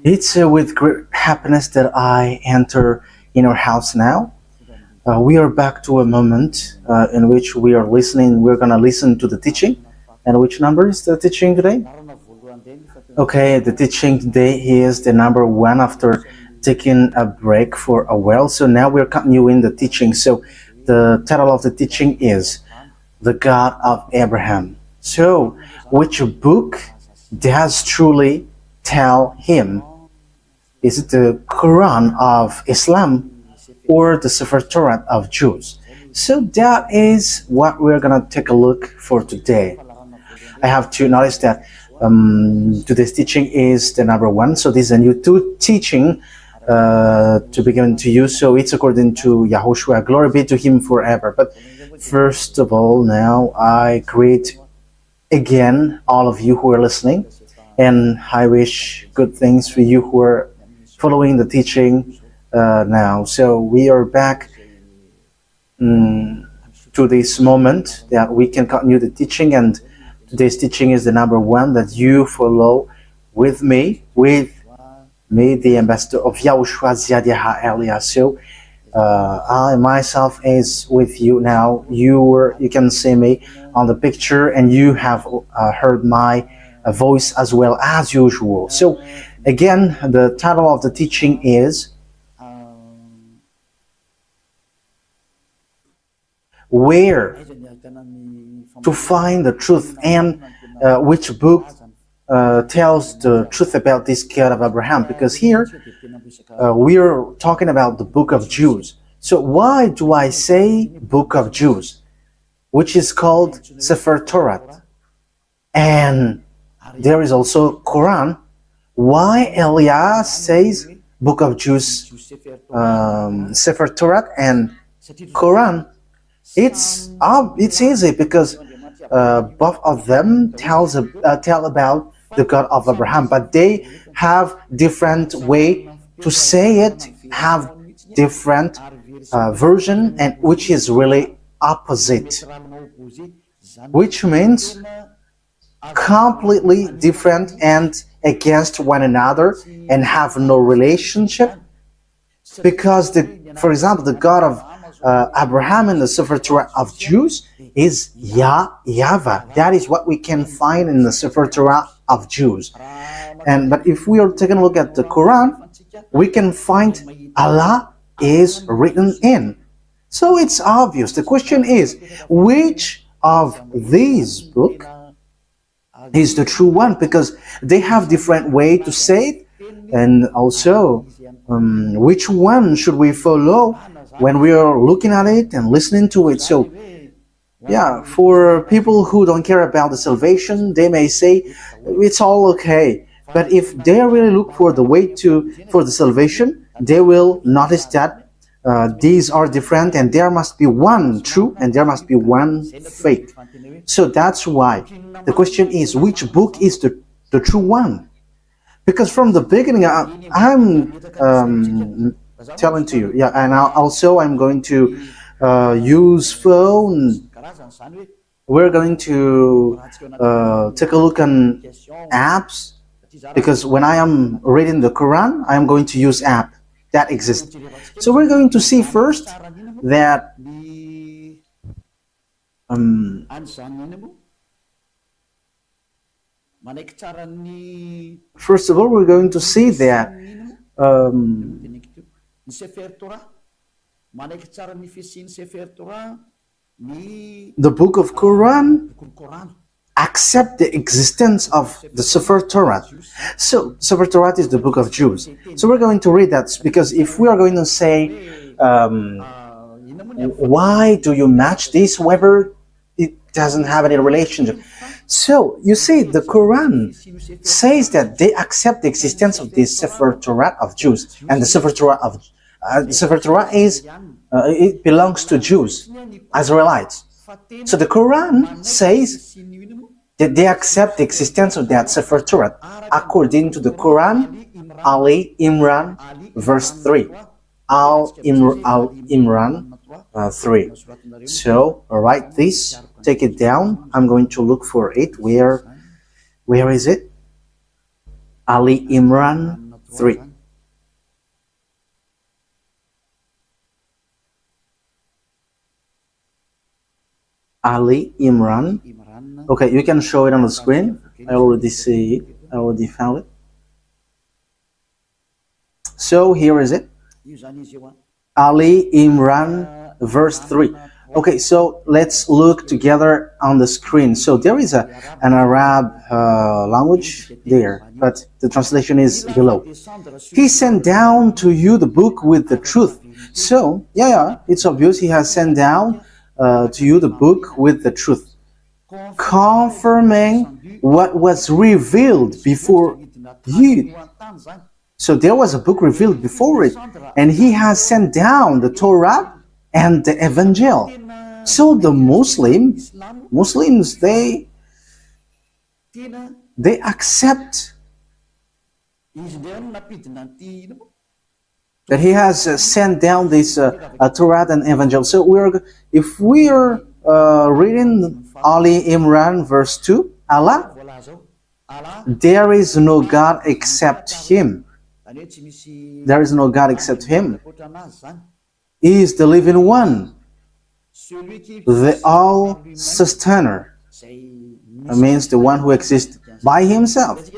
It's with great happiness that I enter in our house now. We are back to a moment in which we are listening. We're going to listen to the teaching. And which number is the teaching today? Okay, the teaching today is the number one after taking a break for a while. So now we're continuing the teaching. So the title of the teaching is The God of Abraham. So, which book does truly tell him? Is it the Quran of Islam or the Sefer Torah of Jews? So that is what we're gonna take a look for today. I have to notice that today's teaching is the number one. So this is a new teaching to be given to you. So it's according to YAHOSHUAH. Glory be to him forever. But first of all, now I greet again all of you who are listening, and I wish good things for you who are following the teaching now. So we are back to this moment that we can continue the teaching, and today's teaching is the number one that you follow with me, the ambassador of YAHOSHUAH Ziadiaha Elia. So I myself is with you now. You can see me on the picture, and you have heard my voice as well as usual. So again, the title of the teaching is Where to Find the Truth, and which book tells the truth about this God of Abraham, because here we are talking about the book of Jews. So why do I say book of Jews, which is called Sefer Torah, and there is also Quran? Why Elia says book of Jews, Sefer Torah and Quran? It's easy because both of them tell about the God of Abraham, but they have different way to say it, have different version, and which is really opposite, which means completely different and against one another and have no relationship. Because for example, the God of Abraham in the Sefer Torah of Jews is YAHVAH. That is what we can find in the Sefer Torah of Jews. But if we are taking a look at the Quran, we can find Allah is written in. So it's obvious. The question is, which of these books is the true one? Because they have different way to say it, and also which one should we follow when we are looking at it and listening to it. So yeah, for people who don't care about the salvation, they may say it's all okay. But if they really look for the way for the salvation, they will notice that these are different, and there must be one true and there must be one fake. So that's why the question is, which book is the true one? Because from the beginning, I'm telling to you, yeah, and also I'm going to use phone. We're going to take a look on apps, because when I am reading the Quran, I'm going to use app that exists. So we're going to see first that first of all, we're going to see that the book of Quran accept the existence of the Sefer Torah. So Sefer Torah is the book of Jews. So we're going to read that, because if we are going to say why do you match this, whether it doesn't have any relationship. So you see, the Quran says that they accept the existence of the Sefer Torah of Jews, and the Sefer Torah is it belongs to Jews, Israelites. So the Quran says that they accept the existence of that Sefer Torah according to the Quran, Ali Imran, verse 3. Imran 3. So write this, take it down. I'm going to look for it. Where is it? Ali Imran 3. Ali Imran. Okay, you can show it on the screen. I already see it. I already found it. So here is it. Ali Imran, verse 3. Okay, so let's look together on the screen. So there is an Arab language there, but the translation is below. He sent down to you the book with the truth. So, yeah, it's obvious he has sent down to you the book with the truth, confirming what was revealed before you. So there was a book revealed before it, and he has sent down the Torah and the Evangel. So the Muslims, they accept that he has sent down this Torah and Evangel. So if we are reading Ali Imran verse 2, Allah, there is no God except Him. There is no God except Him. He is the living one, the all-sustainer. That means the one who exists by Himself.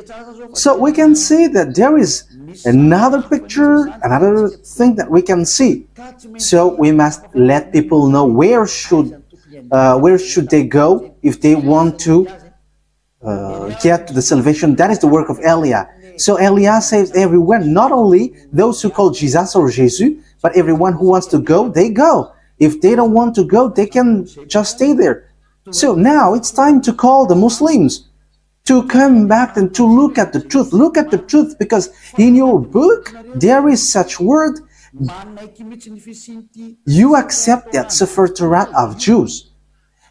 So we can see that there is another picture, another thing that we can see. So we must let people know where should they go if they want to get to the salvation. That is the work of Elia. So Elia saves everyone, not only those who call Jesus or Jesus, but everyone who wants to go, they go. If they don't want to go, they can just stay there. So now it's time to call the Muslims to come back and to look at the truth. Look at the truth, because in your book there is such word. You accept that Sefer Torah of Jews.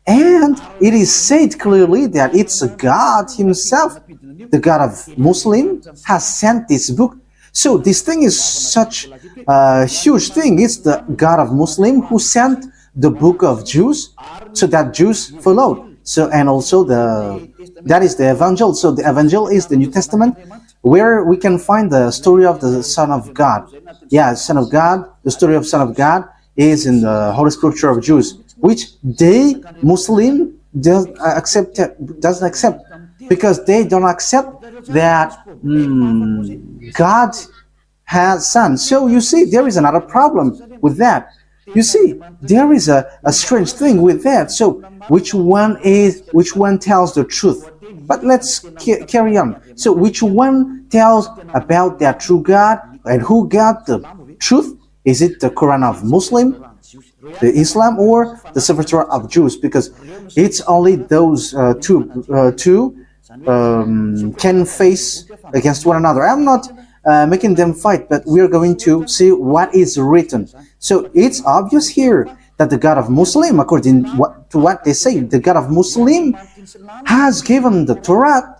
And it is said clearly that it's God Himself, the God of Muslim, has sent this book. So this thing is such a huge thing. It's the God of Muslim who sent the book of Jews, so that Jews followed. So, and also that is the Evangel. So the Evangel is the New Testament, where we can find the story of the Son of God. Yeah, Son of God. The story of Son of God is in the Holy Scripture of Jews, which they Muslim doesn't accept, because they don't accept that God has son. So you see, there is another problem with that. You see, there is a strange thing with that. So which one tells the truth? But let's carry on. So which one tells about that true God, and who got the truth? Is it the Quran of Muslim, the Islam, or the Sefer Torah of Jews? Because it's only those two can face against one another. I'm not making them fight, but we are going to see what is written. So it's obvious here that the God of Muslim, according to what they say, the God of Muslim has given the Torah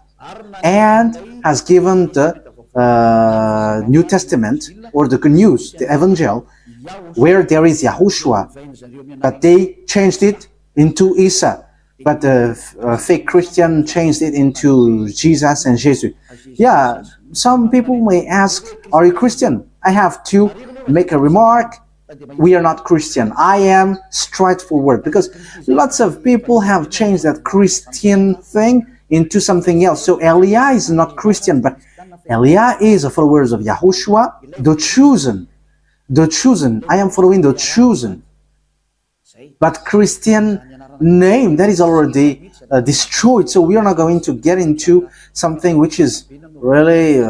and has given the New Testament, or the Good News, the Evangel, where there is YAHOSHUAH, but they changed it into Isa. But the fake Christian changed it into Jesus and Jesus. Yeah, some people may ask, are you Christian? I have to make a remark. We are not Christian. I am straightforward, because lots of people have changed that Christian thing into something else. So Elia is not Christian, but Elia is a follower of YAHOSHUAH, the chosen. The chosen. I am following the chosen. But Christian name, that is already destroyed. So we are not going to get into something which is really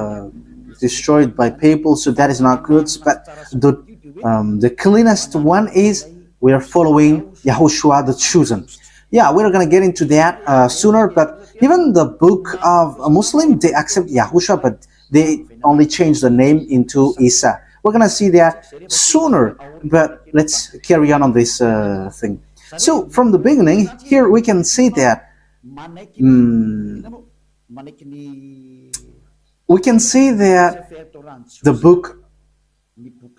destroyed by people. So that is not good. But the cleanest one is we are following YAHOSHUAH, the chosen. Yeah, we're going to get into that sooner. But even the book of a Muslim, they accept YAHOSHUAH, but they only change the name into Isa. We're going to see that sooner, but let's carry on this thing. So from the beginning, here we can see that the book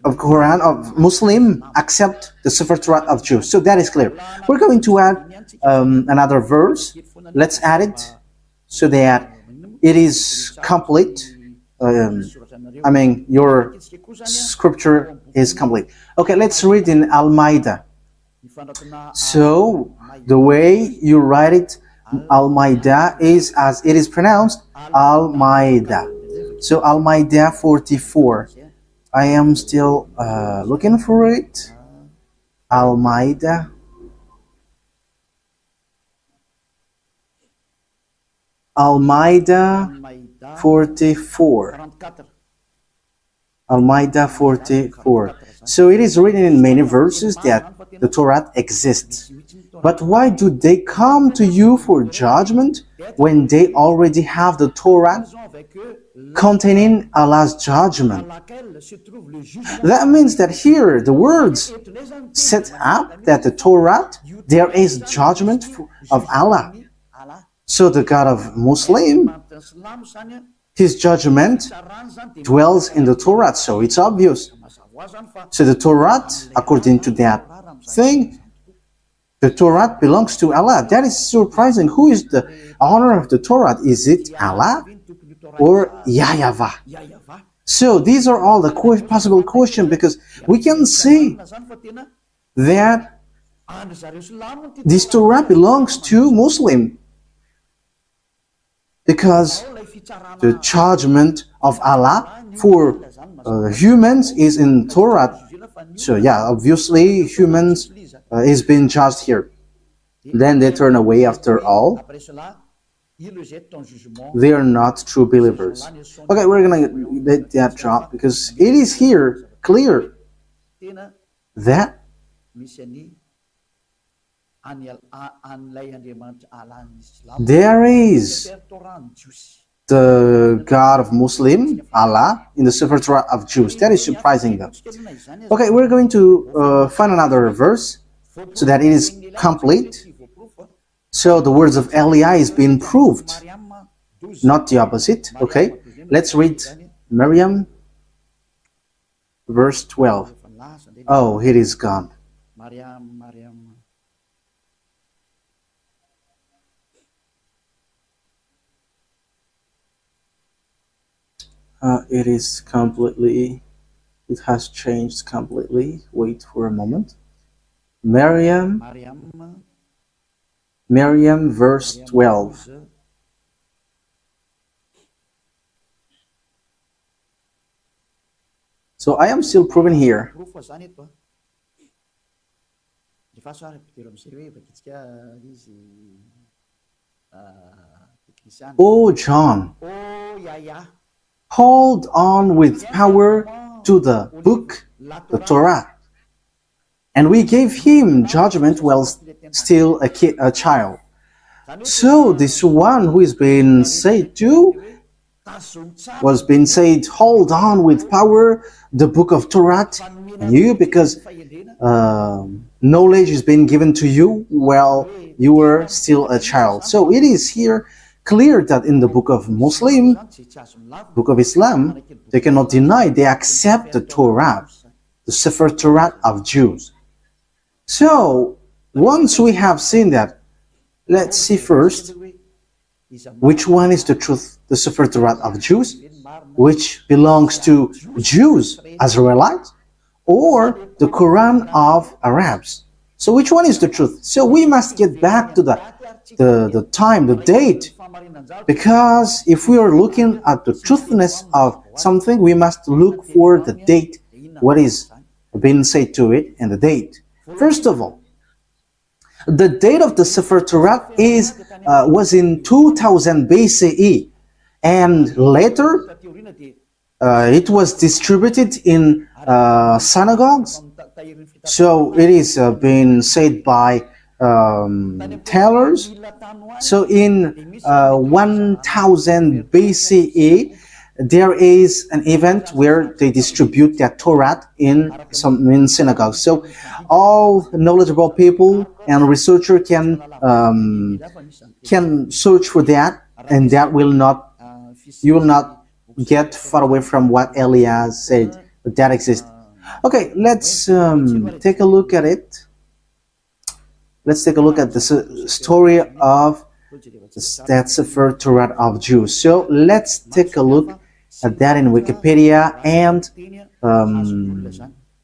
of Quran of Muslim accept the Sefer Torah of Jews. So that is clear. We're going to add another verse. Let's add it so that it is complete. your scripture is complete. Okay, let's read in Al-Ma'idah. So the way you write it, Al-Ma'idah, is as it is pronounced, Al-Ma'idah. So Al-Ma'idah 44. I am still looking for it. Al-Ma'idah. Al-Ma'idah 44. Al-Ma'idah 44. So it is written in many verses that the Torah exists. But why do they come to you for judgment when they already have the Torah containing Allah's judgment? That means that here the words set up that the Torah, there is judgment of Allah. So the God of Muslim, his judgment dwells in the Torah, so it's obvious. So the Torah, according to that thing, the Torah belongs to Allah. That is surprising. Who is the owner of the Torah? Is it Allah or YAHVAH? So these are all the possible questions, because we can see that this Torah belongs to Muslim, because the judgment of Allah for humans is in Torah. So yeah, obviously humans is being judged here. Then they turn away after all. They are not true believers. Okay, we're gonna let that drop, because it is here clear that there is the God of Muslim, Allah, in the Sefer Torah of Jews. That is surprising though. Okay, we're going to find another verse so that it is complete. So the words of Eliah is being proved, not the opposite. Okay, let's read Miriam, verse 12. Oh, it is gone. It is completely, it has changed completely. Wait for a moment. Miriam, verse 12. So I am still proving here. Oh, John, hold on with power to the book, the Torah. And we gave him judgment while still a child. So this one who is being said to was being said, hold on with power the book of Torah, and you, because knowledge is being given to you while you were still a child. So it is here clear that in the book of Muslim, book of Islam, they cannot deny, they accept the Torah, the Sefer Torah of Jews. So once we have seen that, let's see first which one is the truth, the Sefer Torah of Jews, which belongs to Jews, Israelites, or the Quran of Arabs. So which one is the truth? So we must get back to the time, the date, because if we are looking at the truthness of something, we must look for the date, what is being said to it, and the date. First of all, the date of the Sefer Torah was in 2000 BCE, and later it was distributed in synagogues. So it is being said by tailors. So in 1000 BCE, there is an event where they distribute their Torah in synagogues. So all knowledgeable people and researcher can search for that, and that will not, you will not get far away from what Eliah said that exists. Okay, let's take a look at it. Let's take a look at the story of that Sefer Torah of Jews. So let's take a look that in Wikipedia. And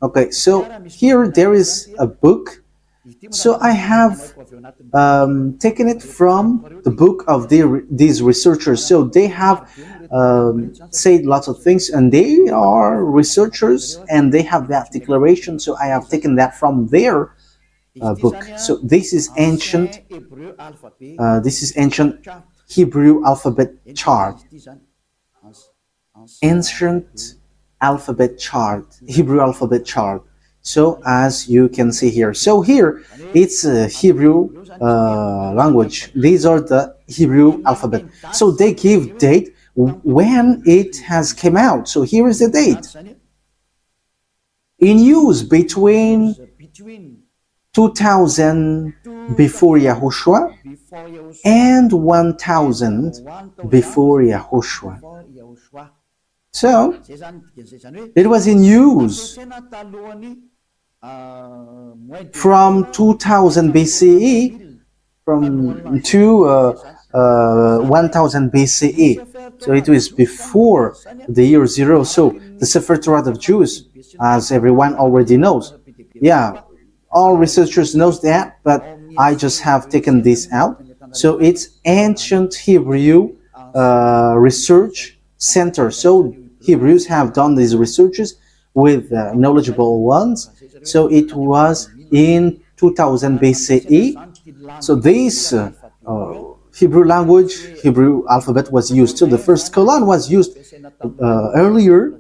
okay, so here there is a book. So I have taken it from the book of these researchers. So they have said lots of things, and they are researchers, and they have that declaration. So I have taken that from their book. So this is ancient. This is ancient Hebrew alphabet chart. Ancient alphabet chart, Hebrew alphabet chart. So as you can see here, so here it's a Hebrew language. These are the Hebrew alphabet. So they give date when it has came out. So here is the date. In use between 2000 before Yahushua and 1000 before Yahushua. So it was in use from 2000 BCE to 1000 BCE. So it was before the year 0. So the Sefer Torah of Jews, as everyone already knows. Yeah, all researchers knows that, but I just have taken this out. So it's ancient Hebrew research center. So Hebrews have done these researches with knowledgeable ones. So it was in 2000 BCE. So this Hebrew language, Hebrew alphabet was used. So the first colon was used earlier,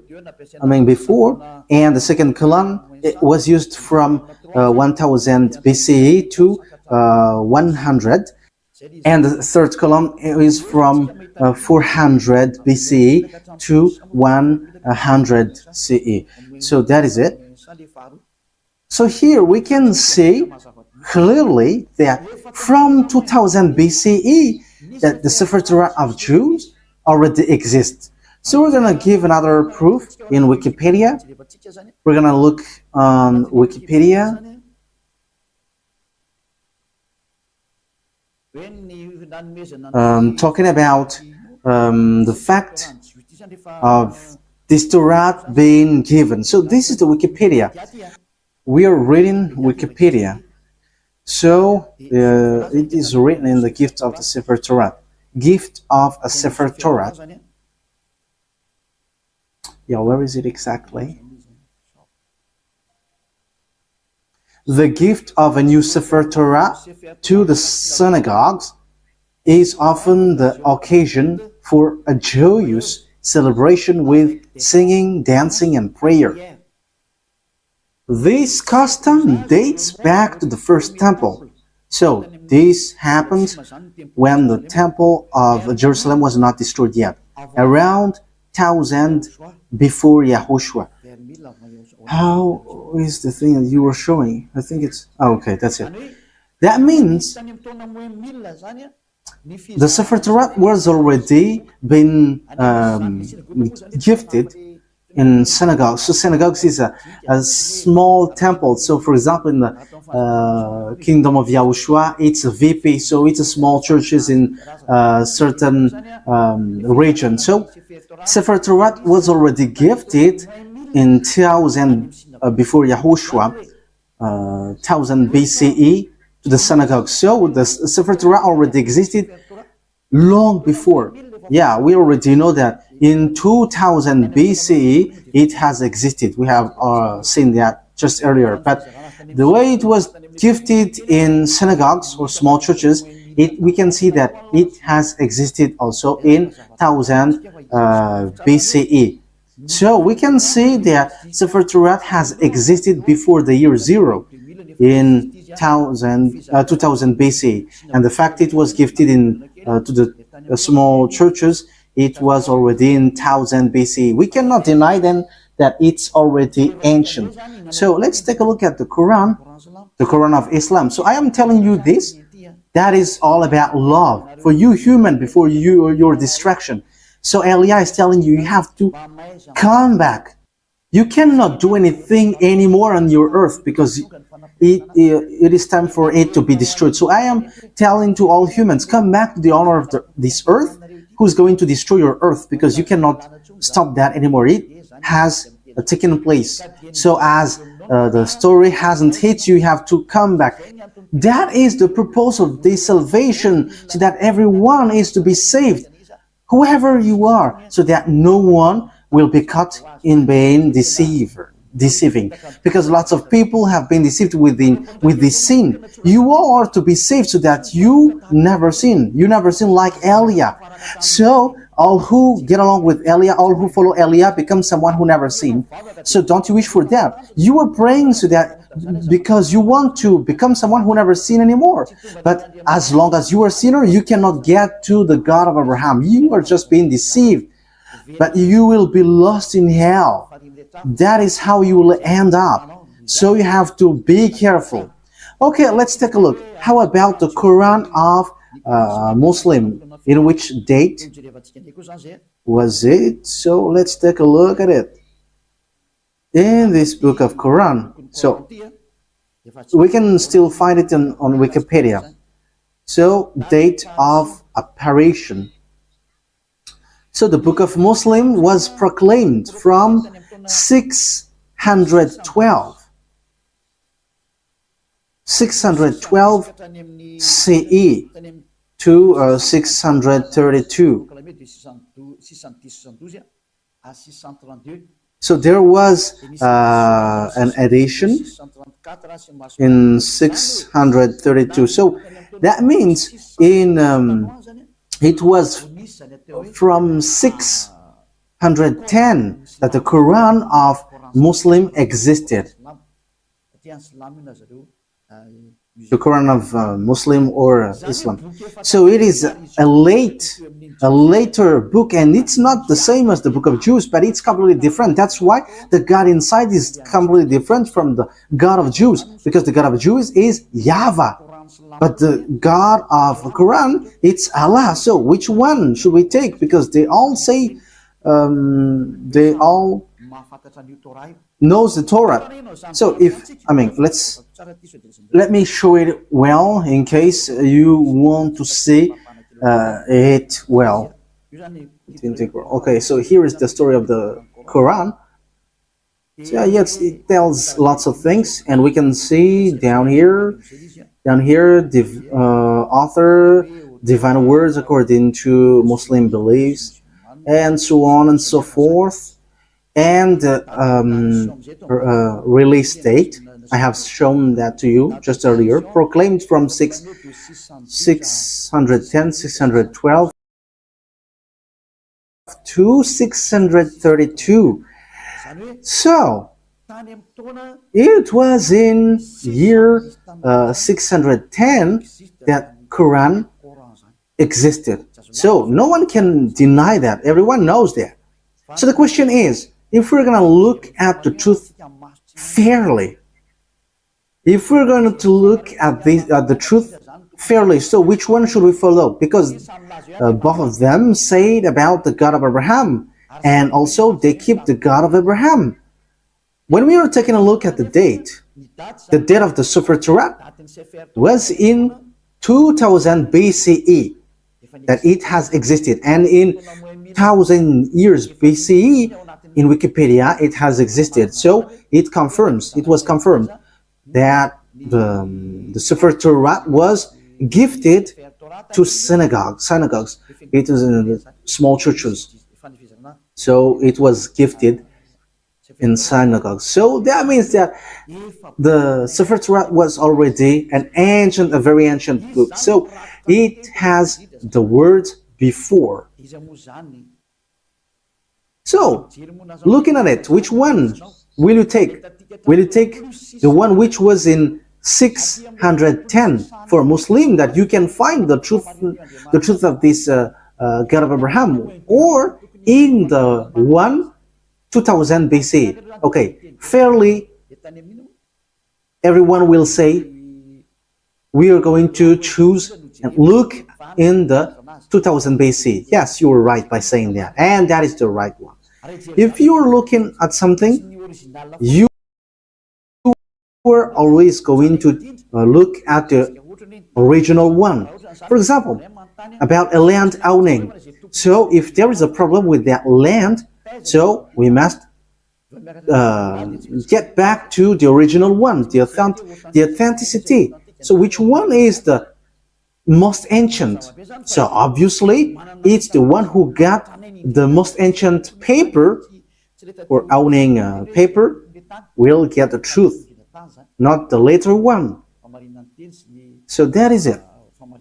before, and the second colon it was used from 1000 BCE to 100. And the third column is from 400 BCE to 100 CE. So that is it. So here we can see clearly that from 2000 BCE that the Sefer Torah of Jews already exists. So we're going to give another proof in Wikipedia. We're going to look on Wikipedia. Talking about the fact of this torat being given. So this is the Wikipedia. We are reading Wikipedia. So it is written in the gift of the Sefer Torah. Gift of a Sefer Torah. Yeah, where is it exactly? The gift of a new Sefer Torah to the synagogues is often the occasion for a joyous celebration with singing, dancing, and prayer. This custom dates back to the first temple. So this happened when the temple of Jerusalem was not destroyed yet, around 1000 before Yahushua. How is the thing that you were showing? I think it's... Oh, okay, that's it. That means the Sefer Torah was already been gifted in synagogues. So synagogues is a small temple. So for example, in the kingdom of YAHOSHUAH, it's a VP. So it's a small churches in certain region. So Sefer Torah was already gifted in 1000 before Yahushua, 1000 BCE to the synagogue. So the Sefer Torah already existed long before. Yeah, we already know that in 2000 BCE it has existed. We have seen that just earlier. But the way it was gifted in synagogues or small churches, we can see that it has existed also in 1000 BCE. So we can see that Sefer Torah has existed before the year 0 in 2000 BC, and the fact it was gifted in to the small churches, it was already in 1000 BC. We cannot deny then that it's already ancient. So let's take a look at the Quran of Islam. So I am telling you this, that is all about love for you human before your distraction. So Elia is telling you, you have to come back. You cannot do anything anymore on your earth because it is time for it to be destroyed. So I am telling to all humans, come back to the honor of this earth who's going to destroy your earth, because you cannot stop that anymore. It has taken place. So as the story hasn't hit you, you have to come back. That is the purpose of this salvation, so that everyone is to be saved, whoever you are, so that no one will be caught in being deceiving, because lots of people have been deceived with this sin. You are to be saved so that you never sin. You never sin like Eliah. So all who get along with Eliah, all who follow Eliah, become someone who never sinned. So don't you wish for that? You are praying so that because you want to become someone who never sinned anymore. But as long as you are a sinner, you cannot get to the God of Abraham. You are just being deceived, but you will be lost in hell. That is how you will end up. So you have to be careful. Okay, let's take a look. How about the Quran of Muslim? In which date was it? So let's take a look at it. In this book of Quran. So we can still find it on Wikipedia. So date of apparition. So the book of Muslim was proclaimed from 612 CE to 632. So there was an edition in 632. So that means it was from 610 that the Quran of Muslim existed. The Quran of Muslim or Islam. So it is a later book, and it's not the same as the book of Jews, but it's completely different. That's why the God inside is completely different from the God of Jews, because the God of Jews is YAHVAH, but the God of the Quran, it's Allah. So which one should we take? Because they all say, they all knows the Torah. So let me show it well in case you want to see it well. Okay, so here is the story of the Quran. So yeah, yes, it tells lots of things, and we can see down here, the author, divine words according to Muslim beliefs, and so on and so forth. And release date, I have shown that to you just earlier, proclaimed from 610, 612 to 632. So it was in year 610 that Quran existed. So no one can deny that. Everyone knows that. So the question is, if we're going to look at the truth fairly, if we're going to look at the truth fairly, so which one should we follow? Because both of them say about the God of Abraham, and also they keep the God of Abraham. When we are taking a look at the date of the torat was in 2000 BCE that it has existed, and in 1000 years BCE in Wikipedia it has existed. So it was confirmed that the Sefer Torah was gifted to synagogues. It was in small churches. So it was gifted in synagogues. So that means that the Sefer Torah was already a very ancient book. So it has the words before. So, looking at it, which one will you take? Will you take the one which was in 610 for Muslim, that you can find the truth of this God of Abraham, or in the 2000 BC? Okay, fairly, everyone will say we are going to choose and look in the 2000 BC. Yes, you were right by saying that, and that is the right one. If you are looking at something, you are always going to look at the original one. For example, about a land owning. So if there is a problem with that land, so we must get back to the original one, the authenticity. So which one is the most ancient? So obviously it's the one who got the most ancient paper, or owning paper, will get the truth, not the later one. So that is it.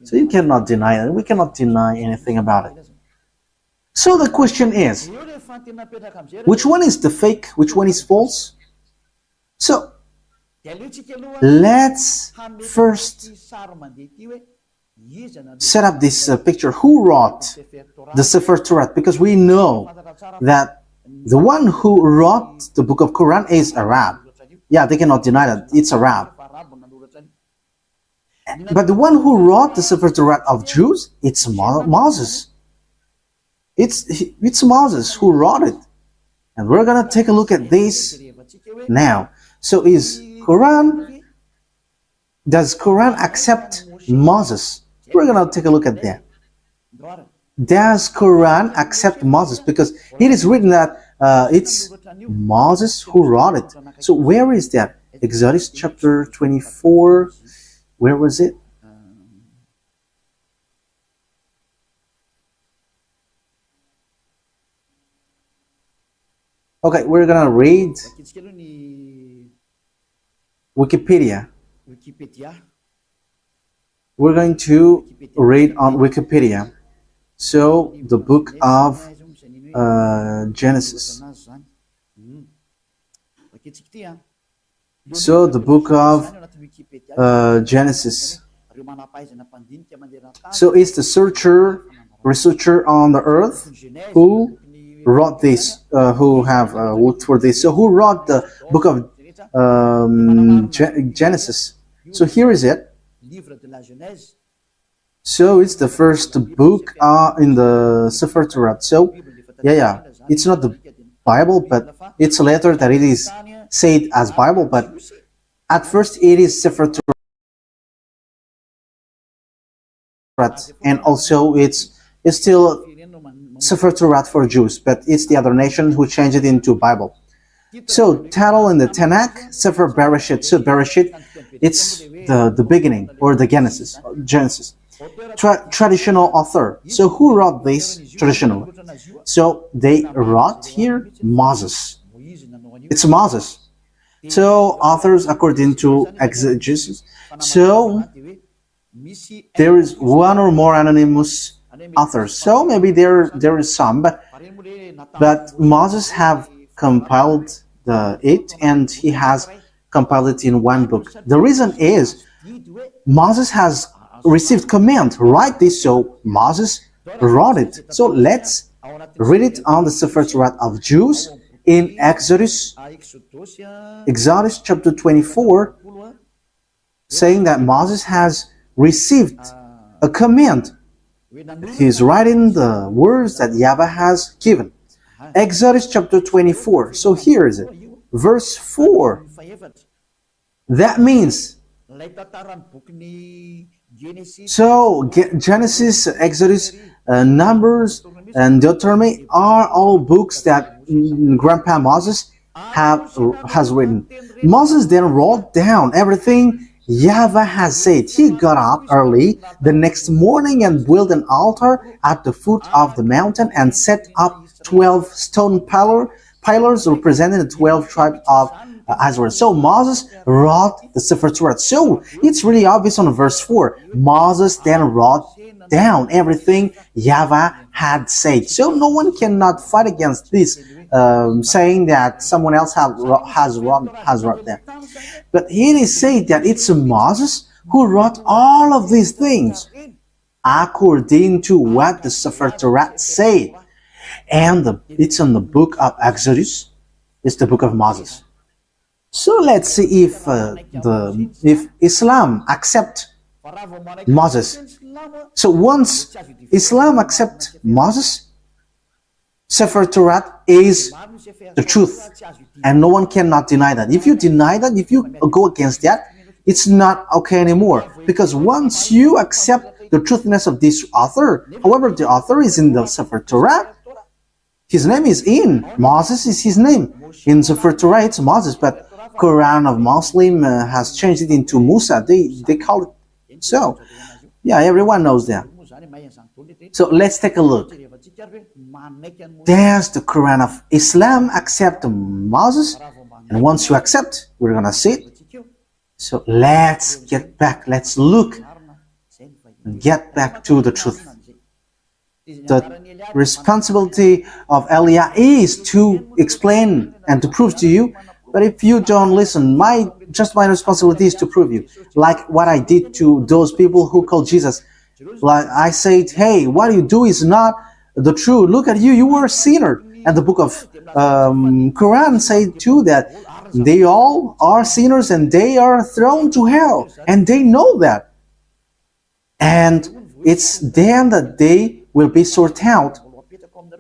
So you cannot deny it. We cannot deny anything about it. So the question is, which one is the fake? Which one is false? So let's first set up this picture. Who wrote the Sefer Torah? Because we know that the one who wrote the book of Quran is Arab. Yeah, they cannot deny that. It's Arab. But the one who wrote the Sefer Torah of Jews, it's Moses. It's Moses who wrote it. And we're going to take a look at this now. So does Quran accept Moses? We're going to take a look at that. Does Quran accept Moses? Because it is written that it's Moses who wrote it. So where is that? Exodus chapter 24. Where was it? Okay, we're gonna read Wikipedia. We're going to read on Wikipedia. So the book of Genesis. So the book of Genesis. So it's the researcher on the earth who wrote this, who have looked for this. So who wrote the book of Genesis? So here is it. So it's the first book in the Sefer Torah. So yeah, it's not the Bible, but it's later that it is said as Bible. But at first it is Sefer Torah, and also it's still Sefer Torah for Jews, but it's the other nation who changed it into Bible. So title in the Tanakh, Sefer Bereshit. So Bereshit, it's the beginning, or the Genesis. Traditional author. So who wrote this traditionally? So they wrote here Moses. It's Moses. So authors according to exegesis. So there is one or more anonymous authors. So maybe there is some, but Moses have compiled it, and he has compiled it in one book. The reason is Moses has received command, write this, so Moses wrote it. So let's read it on the Sefer Torah of Jews in Exodus chapter 24, saying that Moses has received a command. He's writing the words that YAHVAH has given. Exodus chapter 24. So here is it. Verse 4. That means, so Genesis, Exodus, Numbers, and Deuteronomy are all books that Grandpa Moses has written. Moses then wrote down everything YAHVAH has said. He got up early the next morning and built an altar at the foot of the mountain and set up 12 stone pillars representing the 12 tribes of Israel. So Moses wrote the Sefer Torah. So it's really obvious on verse 4. Moses then wrote down everything YAHVAH had said. So no one cannot fight against this, saying that someone else has wrote that. But it is said that it's Moses who wrote all of these things according to what the Sefer Torah said. And it's in the book of Exodus. It's the book of Moses. So let's see if Islam accept Moses. So once Islam accept Moses, Sefer Torah is the truth, and no one cannot deny that. If you deny that, if you go against that, it's not okay anymore. Because once you accept the truthiness of this author, however, the author is in the Sefer Torah, his name is in. Moses is his name. In Sefer Torah, it's Moses, but Quran of Muslim has changed it into Musa. They call it so. Yeah, everyone knows that. So let's take a look. Does the Quran of Islam accept Moses? And once you accept, we're gonna see it. So let's get back. Let's look and get back to the truth. The responsibility of Elia is to explain and to prove to you. But if you don't listen, my responsibility is to prove you. Like what I did to those people who called Jesus. Like I said, hey, what you do is not the truth. Look at you, you were a sinner. And the book of Quran said too that they all are sinners and they are thrown to hell. And they know that. And it's then that they will be sorted out.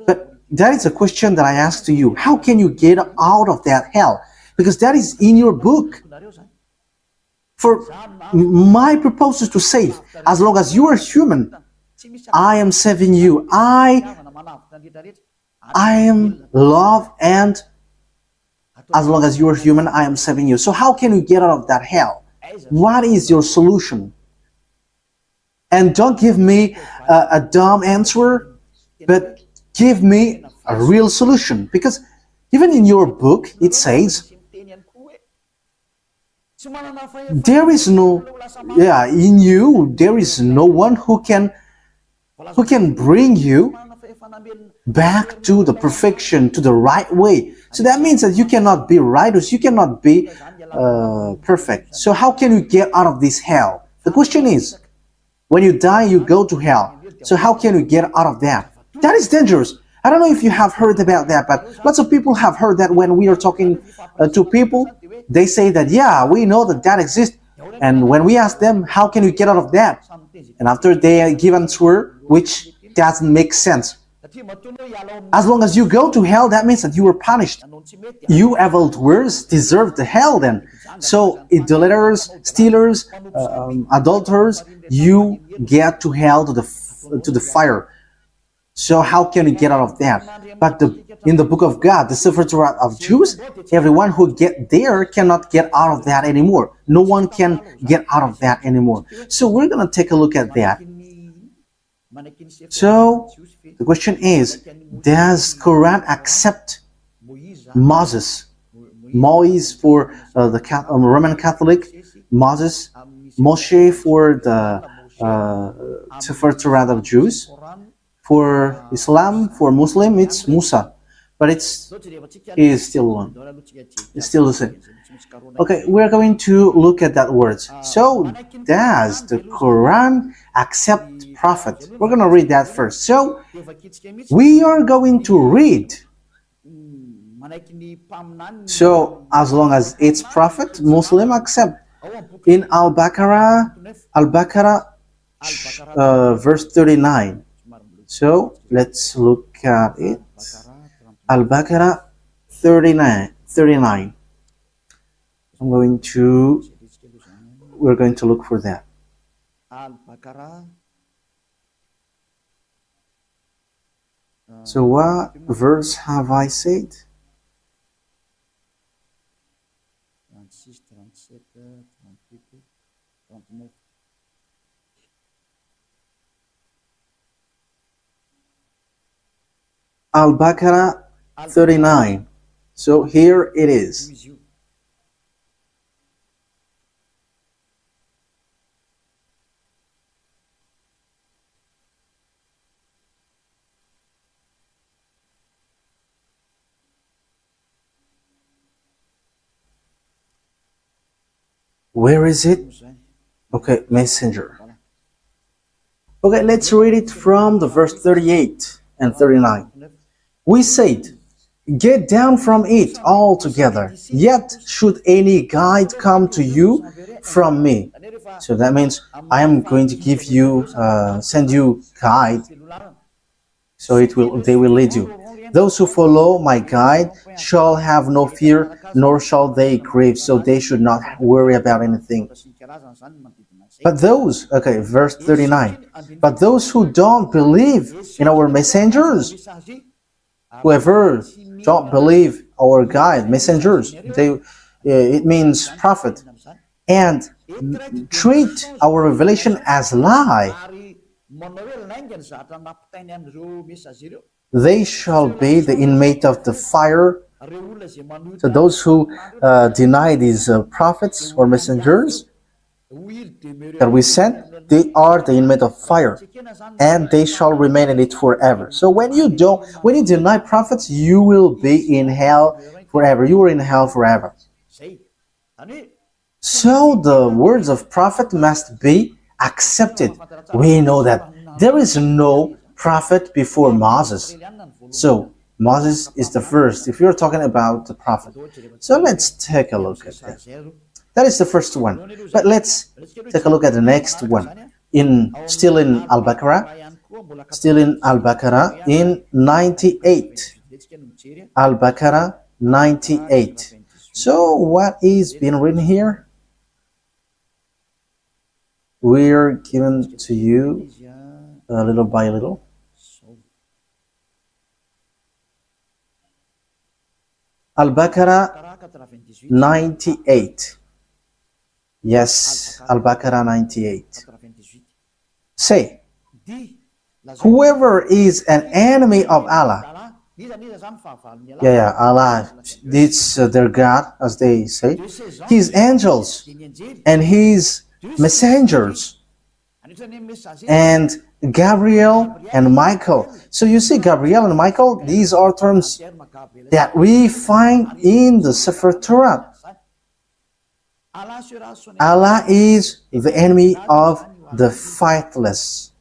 But that is a question that I ask to you. How can you get out of that hell? Because that is in your book. For my purpose is to save. As long as you are human, I am saving you. I am love, and as long as you are human, I am saving you. So how can you get out of that hell? What is your solution? And don't give me a dumb answer, but give me a real solution. Because even in your book, it says, there is no, in you, there is no one who can bring you back to the perfection, to the right way. So that means that you cannot be righteous, you cannot be perfect. So how can you get out of this hell? The question is, when you die, you go to hell. So how can you get out of that? That is dangerous. I don't know if you have heard about that, but lots of people have heard that when we are talking to people, they say that, yeah, we know that that exists. And when we ask them, how can you get out of that? And after they give an answer which doesn't make sense. As long as you go to hell, that means that you were punished. You evildoers deserve the hell then. So idolaters, stealers, adulterers, you get to hell, to the fire. So how can you get out of that? But in the book of God, the Sefer Torah of Jews, everyone who get there cannot get out of that anymore. No one can get out of that anymore. So we're going to take a look at that. So the question is, does Quran accept Moses? Moise for the Roman Catholic, Moses, Moshe for the Sefer Torah of Jews. For Islam, for Muslim, it's Musa, but it is still one. It's still the same. Okay, we're going to look at that word. So, does the Quran accept prophet? We're going to read that first. So, we are going to read. So, as long as it's prophet, Muslim accept. In Al-Baqarah, verse 39. So let's look at it. Al-Baqarah 39. We're going to look for that. So what verse have I said? Al-Baqarah 39. So here it is. Where is it? Okay, Messenger. Okay, let's read it from the verse 38 and 39. We said, get down from it altogether, yet should any guide come to you from me. So that means I am going to give you, send you guide, so they will lead you. Those who follow my guide shall have no fear, nor shall they grieve, so they should not worry about anything. But those, okay, verse 39, but those who don't believe in our messengers, whoever don't believe our guide, messengers, it means prophet, and treat our revelation as lie, they shall be the inmate of the fire. So those who deny these prophets or messengers that we sent, they are the inmate of fire, and they shall remain in it forever. So when you deny prophets, you will be in hell forever. You are in hell forever. So the words of prophet must be accepted. We know that there is no prophet before Moses. So Moses is the first, if you're talking about the prophet. So let's take a look at that. That is the first one. But let's take a look at the next one. Still in Al-Baqarah. Still in Al-Baqarah in 98. Al-Baqarah 98. So what is being written here? We're given to you little by little. Al-Baqarah 98. Yes, Al-Baqarah 98. Say, whoever is an enemy of Allah, Allah, it's their God, as they say, His angels and His messengers, and Gabriel and Michael. So you see, Gabriel and Michael, these are terms that we find in the Sefer Torah. Allah is the enemy of the faithless.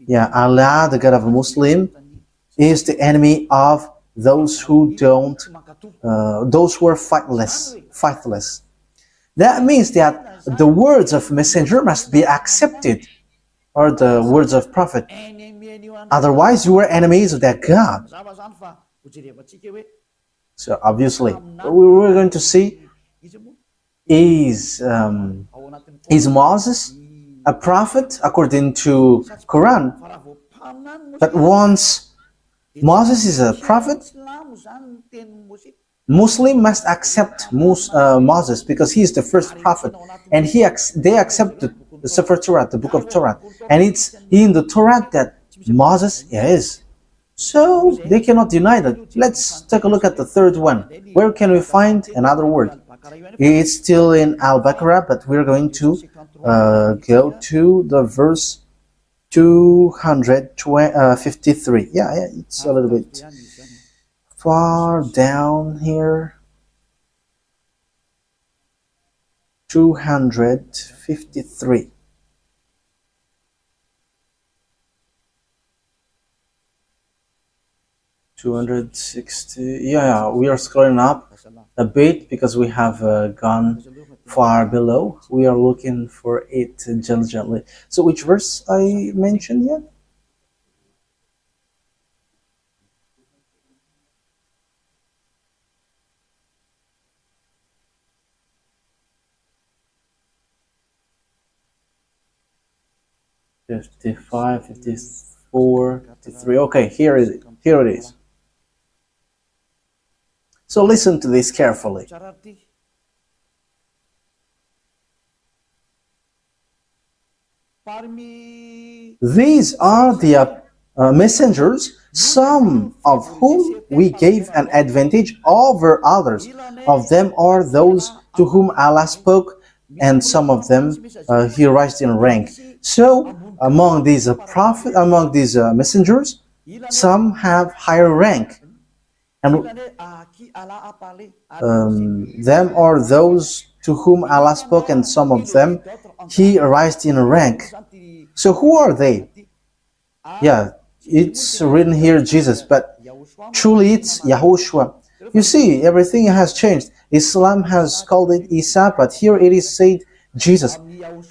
Yeah, Allah, the God of a Muslim, is the enemy of those who don't, those who are faithless. That means that the words of messenger must be accepted, or the words of prophet. Otherwise, you are enemies of that God. So obviously, what we're going to see is Moses a prophet according to Quran? But once Moses is a prophet, Muslim must accept Moses because he is the first prophet, and they accept the Sefer Torah, the book of Torah, and it's in the Torah that Moses is. So they cannot deny that. Let's take a look at the third one. Where can we find another word? It's still in Al-Baqarah, but we're going to go to the verse 253. Yeah, it's a little bit far down here. 253. Yeah, we are scrolling up a bit because we have gone far below. We are looking for it diligently. So which verse I mentioned yet? "55, 54, 53. Okay, here it is. So listen to this carefully. These are the messengers, some of whom we gave an advantage over others. Of them are those to whom Allah spoke, and some of them He raised in rank. So among these messengers, some have higher rank. And them are those to whom Allah spoke, and some of them He raised in rank. So who are they? Yeah, it's written here Jesus, but truly it's YAHOSHUAH. You see, everything has changed. Islam has called it Isa, but here it is said Jesus.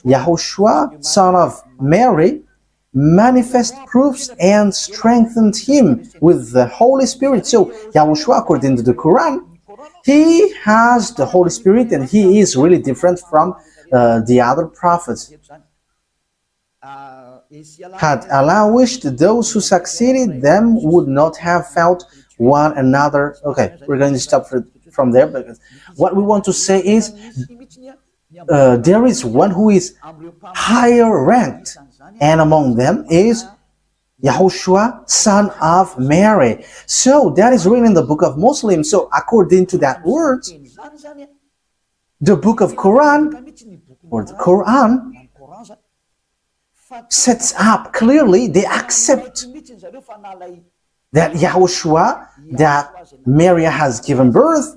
YAHOSHUAH, son of Mary, manifest proofs and strengthened him with the Holy Spirit. So YAHOSHUAH, according to the Quran, he has the Holy Spirit and he is really different from the other prophets. Had Allah wished, those who succeeded them would not have felt one another. Okay, we're going to stop from there, because what we want to say is there is one who is higher ranked, and among them is YAHOSHUAH, son of Mary. So that is written in the book of Muslims. So according to that word, the book of Quran, or the Quran, sets up clearly, they accept that YAHOSHUAH, that Mary has given birth,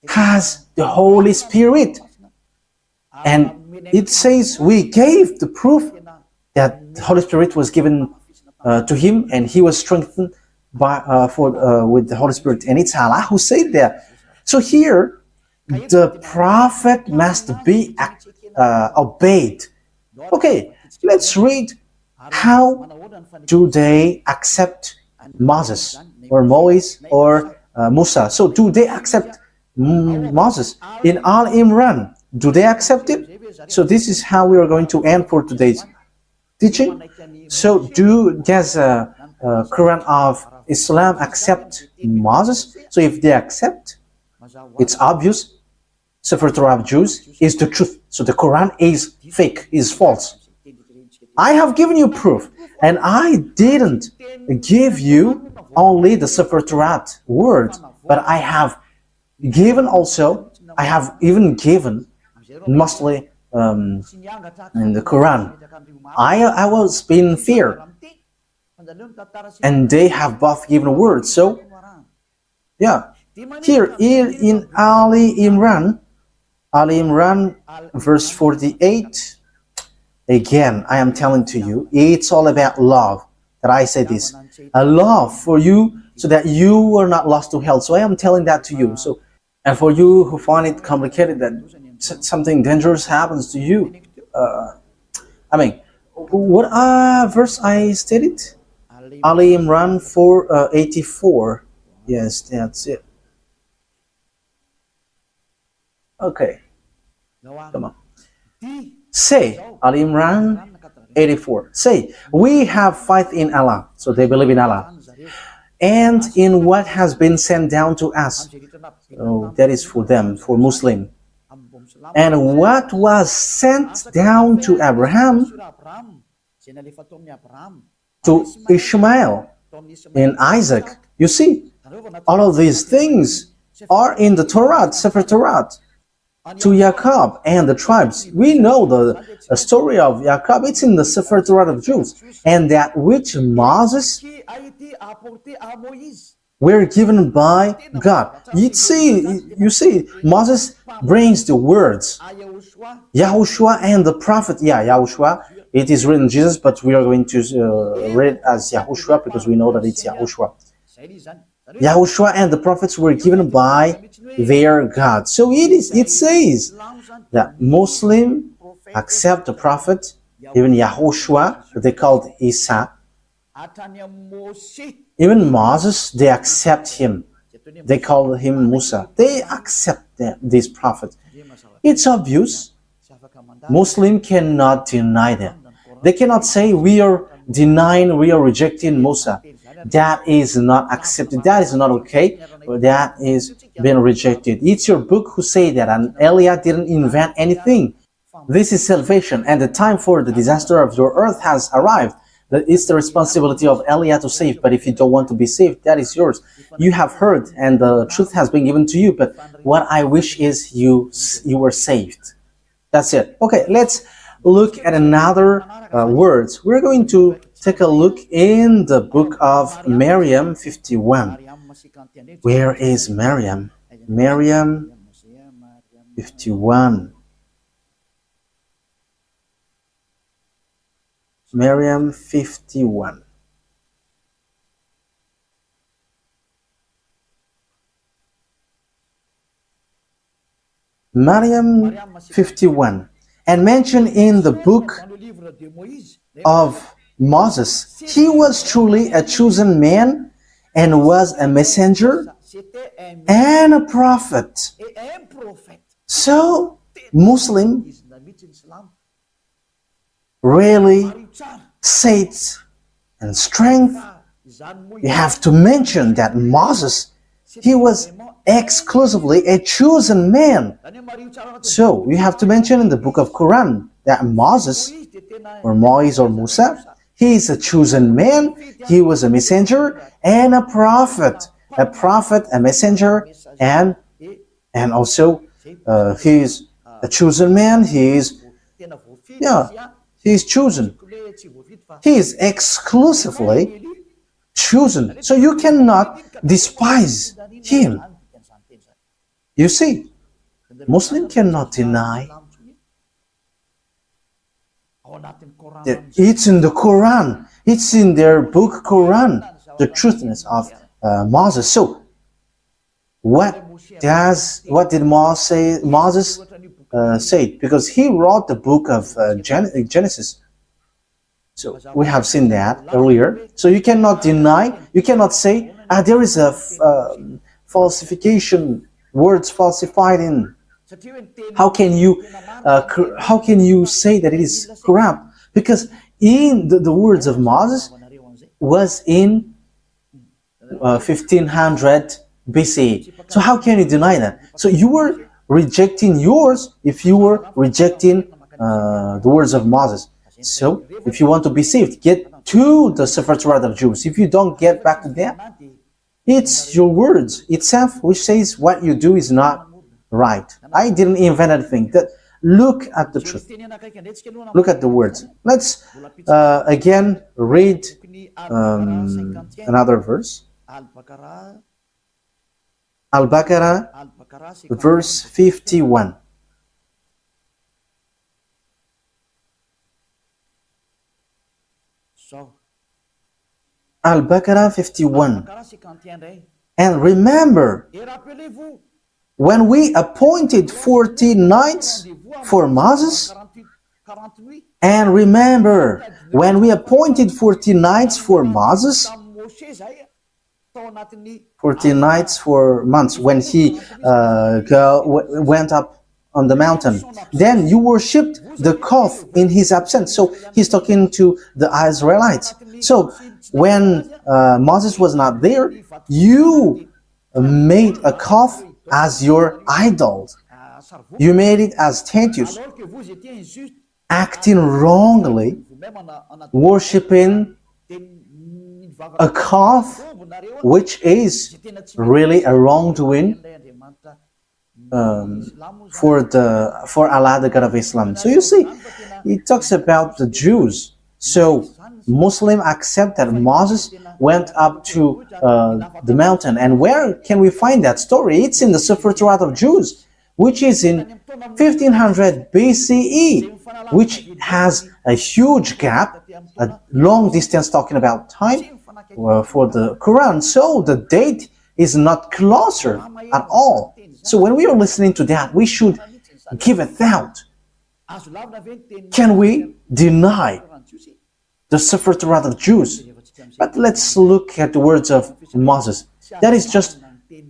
has the Holy Spirit. And it says we gave the proof that the Holy Spirit was given to him, and he was strengthened by with the Holy Spirit. And it's Allah who said that. So here, the prophet must be obeyed. Okay, let's read how do they accept Moses or Moise or Musa. So do they accept Moses in Al Imran? Do they accept it? So this is how we are going to end for today's teaching. So does Quran of Islam accept Moses? So if they accept, it's obvious Sefer Torah of Jews is the truth. So the Quran is fake, is false. I have given you proof, and I didn't give you only the Sefer Torah word, but I have given also, I have even given mostly in the Quran. I was in fear, and they have both given words. So yeah, here in Ali Imran verse 48, again I am telling to you, it's all about love, that I say this, a love for you so that you are not lost to hell. So I am telling that to you. So, and for you who find it complicated, that something dangerous happens to you, I mean, what verse I stated? Ali Imran 4:84. Yes, that's it. Okay, come on. Say, Ali Imran 84. Say, we have faith in Allah. So they believe in Allah, and in what has been sent down to us. So that is for them, for Muslim. And what was sent down to Abraham, to Ishmael, and Isaac. You see, all of these things are in the Torah, Sefer Torah. To Jacob and the tribes. We know the story of Jacob. It's in the Sefer Torah of Jews. And that which Moses were given by God. You see, Moses brings the words. YAHOSHUAH and the prophet. Yeah, YAHOSHUAH. It is written Jesus, but we are going to read it as YAHOSHUAH because we know that it's YAHOSHUAH. YAHOSHUAH and the prophets were given by their God. So it says that Muslim accept the prophet, even YAHOSHUAH, they called Isa. Even Moses, they accept him. They call him Musa. They accept this prophet. It's obvious. Muslim cannot deny that. They cannot say we are denying, we are rejecting Musa. That is not accepted. That is not okay. That is being rejected. It's your book who say that, and Eliah didn't invent anything. This is salvation, and the time for the disaster of your earth has arrived. It's the responsibility of Eliah to save, but if you don't want to be saved, that is yours. You have heard, and the truth has been given to you, but what I wish is you were saved. That's it. Okay, let's look at another words. We're going to take a look in the book of Miriam 51. Where is Miriam? Miriam 51. Miriam 51. Miriam 51. And mentioned in the book of Moses. He was truly a chosen man and was a messenger and a prophet. So, Muslim really says and strength, you have to mention that Moses, he was exclusively a chosen man. So you have to mention in the book of Quran that Moses, or Moise or Musa, he is a chosen man, he was a messenger and a prophet, a messenger, and also he is a chosen man, he is chosen. He is exclusively chosen. So you cannot despise him. You see, Muslim cannot deny that it's in the Quran, it's in their book Quran, the truthness of Moses. So what did Moses say? Because he wrote the book of Genesis. So we have seen that earlier. So you cannot deny, you cannot say, there is a falsification, words falsified in. How can you say that it is corrupt? Because in the words of Moses was in 1500 BCE. So how can you deny that? So you were rejecting yours if you were rejecting the words of Moses. So if you want to be saved, get to the Sefer Torah of Jews. If you don't get back to that, it's your words itself which says what you do is not right. I didn't invent anything. Look at the truth. Look at the words. Let's again read another verse. Al-Baqarah, verse 51. Al-Baqarah 51. And remember, when we appointed 40 nights for Moses, and remember, when we appointed 40 nights for Moses, 40 nights for months, when he went up on the mountain. Then you worshipped the calf in his absence. So he's talking to the Israelites. So when Moses was not there, you made a calf as your idol. You made it as statues, acting wrongly, worshipping a calf, which is really a wrongdoing for Allah, the God of Islam. So you see, it talks about the Jews. So Muslim accept that Moses went up to the mountain. And where can we find that story? It's in the Sefer Torah of Jews, which is in 1500 BCE, which has a huge gap, a long distance talking about time for the Quran. So the date is not closer at all. So when we are listening to that, we should give a thought. Can we deny the Sefer Torah of Jews? But let's look at the words of Moses. That is just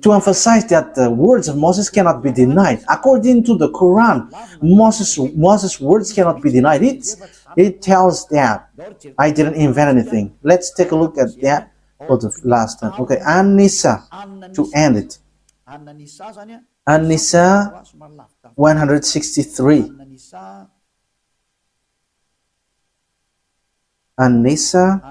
to emphasize that the words of Moses cannot be denied. According to the Quran, Moses' words cannot be denied. It tells that I didn't invent anything. Let's take a look at that for the last time. Okay, An-Nisa, to end it. An-Nisa 163. An-Nisa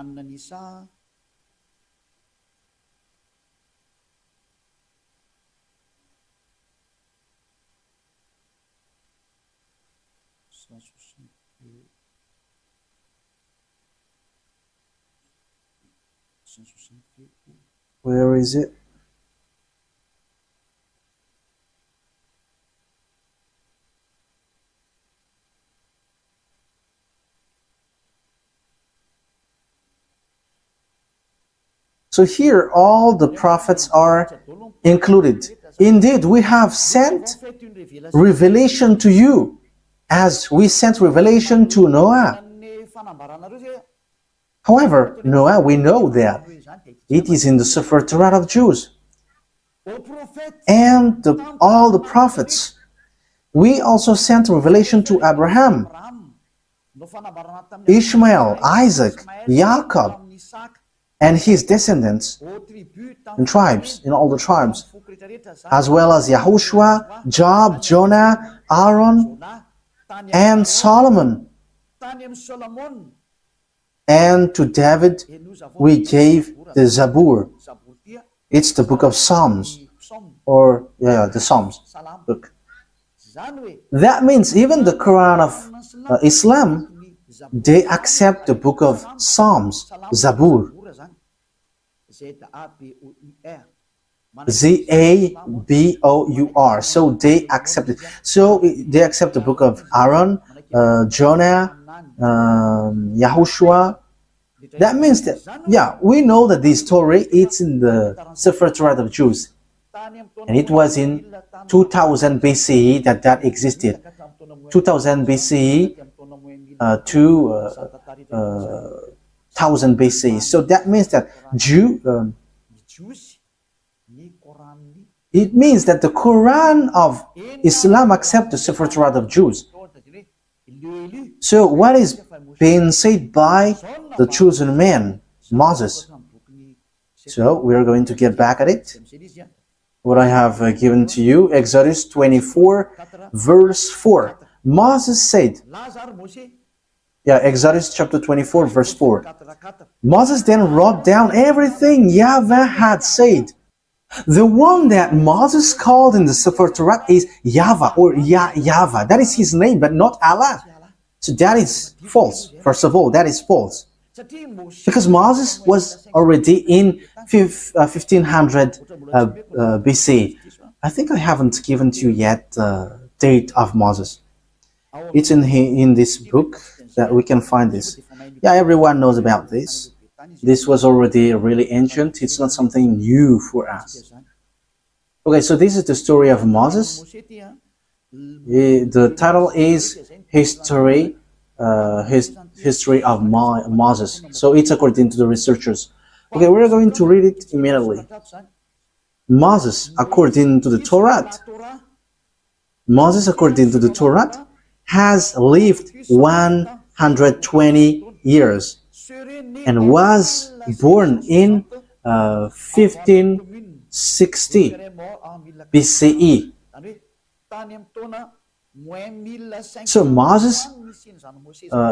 where is it? So here all the prophets are included. Indeed, we have sent revelation to you as we sent revelation to Noah However, Noah, we know that it is in the Sefer Torah of Jews. And all the prophets. We also sent revelation to Abraham, Ishmael, Isaac, Jacob, and his descendants and tribes, in all the tribes, as well as YAHOSHUAH, Job, Jonah, Aaron, and Solomon. And to David we gave the Zabur. It's the book of Psalms, or the Psalms book. That means even the Quran of Islam, they accept the book of Psalms, Zabur. Zabur. So they accept it. So they accept the book of Aaron, Jonah, YAHOSHUAH. That means that, we know that this story, it's in the Sefer Torah of Jews. And it was in 2000 BCE that existed. 2000 BCE to 1000 BCE. So that means that it means that the Quran of Islam accepts the Sefer Torah of Jews. So what is being said by the chosen man, Moses? So we are going to get back at it. What I have given to you, Exodus 24, verse 4. Moses said, Exodus chapter 24, verse 4. Moses then wrote down everything YAHVAH had said. The one that Moses called in the Sefer Torah is YAHVAH, or YAHVAH. That is his name, but not Allah. So that is false. First of all, that is false. Because Moses was already in 1500 BC. I think I haven't given to you yet the date of Moses. It's in this book that we can find this. Everyone knows about this. This was already really ancient. It's not something new for us. Okay, so this is the story of Moses. The title is History of Moses. So it's according to the researchers. Okay, we're going to read it immediately. Moses, according to the torat. Moses, according to the torat, has lived 120 years and was born in 1560 BCE. So Moses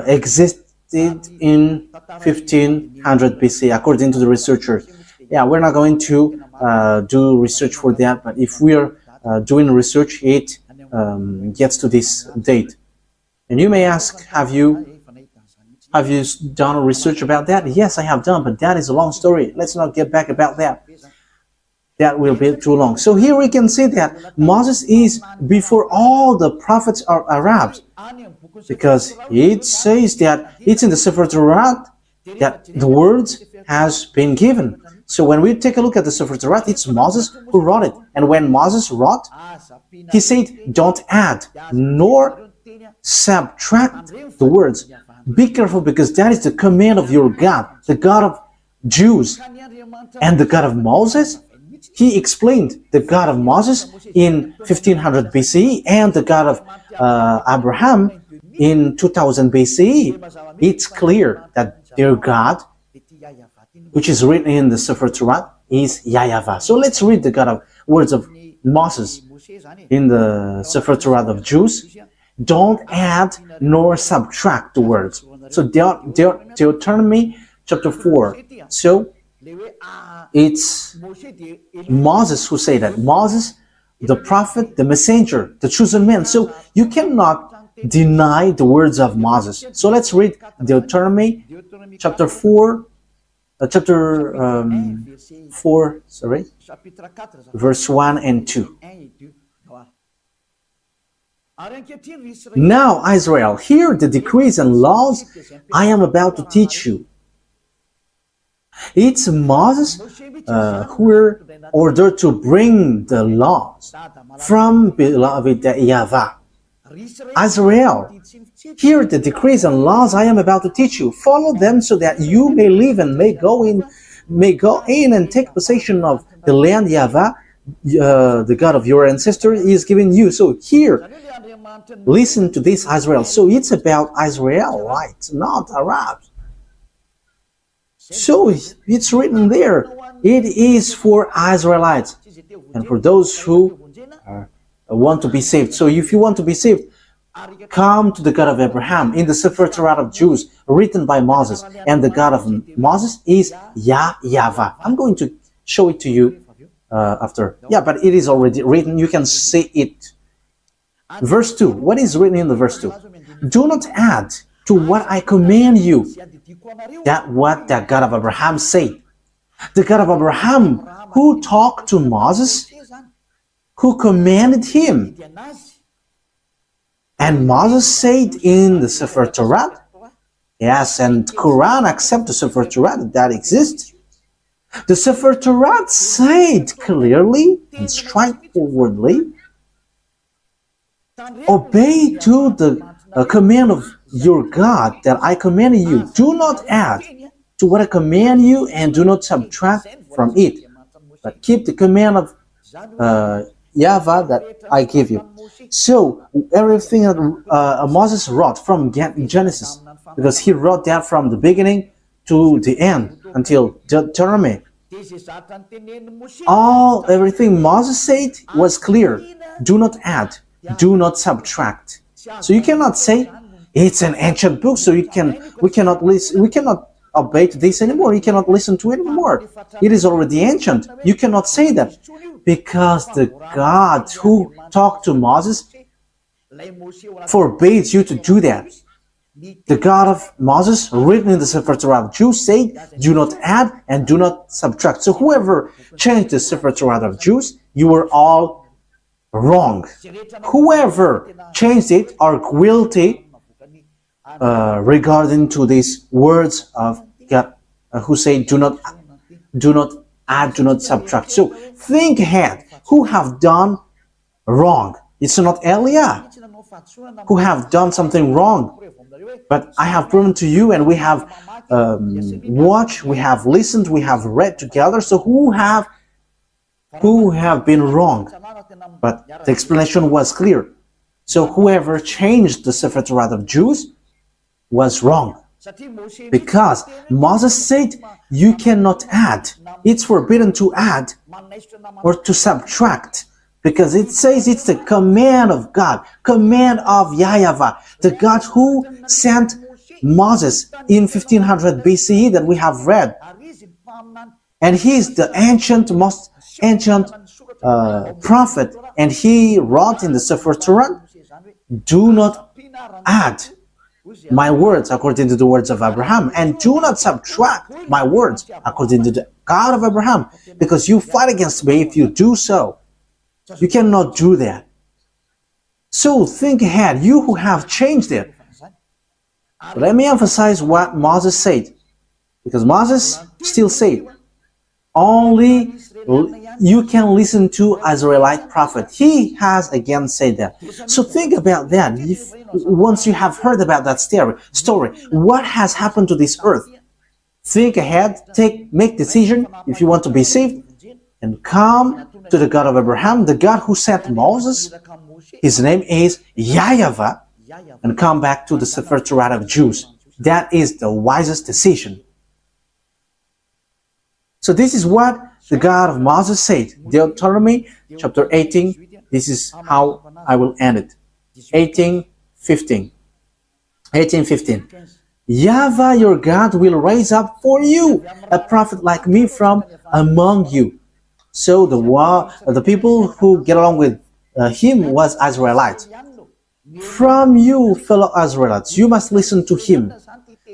existed in 1500 BC, according to the researchers. We're not going to do research for that, but if we are doing research, it gets to this date. And you may ask, have you done research about that? Yes, I have done, but that is a long story. Let's not get back about that. That will be too long. So here we can see that Moses is before all the prophets are Arabs, because it says that it's in the Sefer Torah that the words has been given. So when we take a look at the Sefer Torah, it's Moses who wrote it. And when Moses wrote, he said, don't add nor subtract the words. Be careful, because that is the command of your God, the God of Jews. And the God of Moses, he explained the God of Moses in 1500 BCE and the God of Abraham in 2000 BCE. It's clear that their God, which is written in the Sefer Torah, is YAHVAH. So let's read the words of Moses in the Sefer Torah of Jews. Don't add nor subtract the words. So Deuteronomy chapter 4. So it's Moses who said that. Moses, the prophet, the messenger, the chosen man. So you cannot deny the words of Moses. So let's read Deuteronomy chapter 4, verse 1 and 2. Now, Israel, hear the decrees and laws I am about to teach you. It's Moses who were ordered to bring the laws from beloved YAHVAH. Israel, Hear the decrees and laws I am about to teach you. Follow them so that you may live and may go in and take possession of the land YAHVAH, the God of your ancestors, is giving you. So here, listen to this, Israel. So it's about Israelites, not Arabs. So it's written there. It is for Israelites and for those who want to be saved. So if you want to be saved, come to the God of Abraham in the torat of Jews, written by Moses. And the God of Moses is YAHVAH. I'm going to show it to you after. Yeah, but it is already written. You can see it. Verse 2. What is written in the verse 2? Do not add to what I command you. That what the God of Abraham said. The God of Abraham who talked to Moses, who commanded him. And Moses said in the torat, yes, and Quran accept the torat that exists. The torat said clearly and straightforwardly, obey to the command of your God that I command you. Do not add to what I command you and do not subtract from it, but keep the command of YAHVAH that I give you. So everything that Moses wrote from Genesis, because he wrote that from the beginning to the end until Deuteronomy, everything Moses said was clear. Do not add, do not subtract. So you cannot say it's an ancient book, so we cannot obey to this anymore. You cannot listen to it anymore. It is already ancient. You cannot say that, because the God who talked to Moses forbids you to do that. The God of Moses, written in the torat of Jews, said, do not add and do not subtract. So whoever changed the torat of Jews, you were all wrong. Whoever changed it are guilty regarding to these words of God, who say, do not add, do not subtract. So think ahead. Who have done wrong? It's not Eliah who have done something wrong. But I have proven to you, and we have watched, we have listened, we have read together. So who have been wrong? But the explanation was clear. So whoever changed the torat of Jews was wrong. Because Moses said you cannot add. It's forbidden to add or to subtract. Because it says it's the command of God, command of YAHVAH, the God who sent Moses in 1500 BCE that we have read. And he is the most ancient prophet. And he wrote in the torat, do not add my words according to the words of Abraham, and do not subtract my words according to the God of Abraham, because you fight against me if you do so. You cannot do that. So think ahead, you who have changed it. Let me emphasize what Moses said, because Moses still said, only you can listen to Israelite prophet. He has again said that. So think about that. Once you have heard about that story, what has happened to this earth? Think ahead, make decision if you want to be saved, and come to the God of Abraham, the God who sent Moses. His name is YAHVAH, and come back to the torat of Jews. That is the wisest decision. So this is what the God of Moses said. Deuteronomy chapter 18. This is how I will end it. 18:15. YAHVAH your God will raise up for you a prophet like me from among you. So the people who get along with him was Israelites. From you, fellow Israelites, you must listen to him.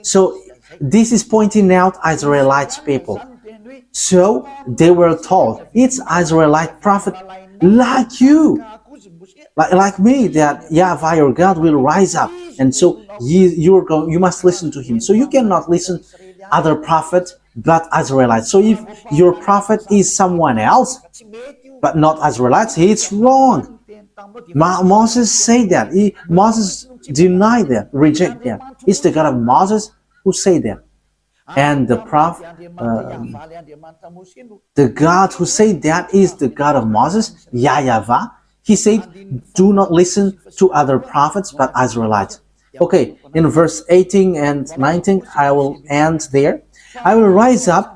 So this is pointing out Israelites people. So they were told, it's Israelite prophet like you, like me, that YAHVAH your God will rise up. And so you must listen to him. So you cannot listen other prophet but Israelites. So if your prophet is someone else but not Israelites, it's wrong. Moses said that. Moses deny that, reject that. It's the God of Moses who say that. And the prophet, the God who said that is the God of Moses, YAHVAH. He said, do not listen to other prophets but Israelites. Okay, in verse 18 and 19, I will end there. I will rise up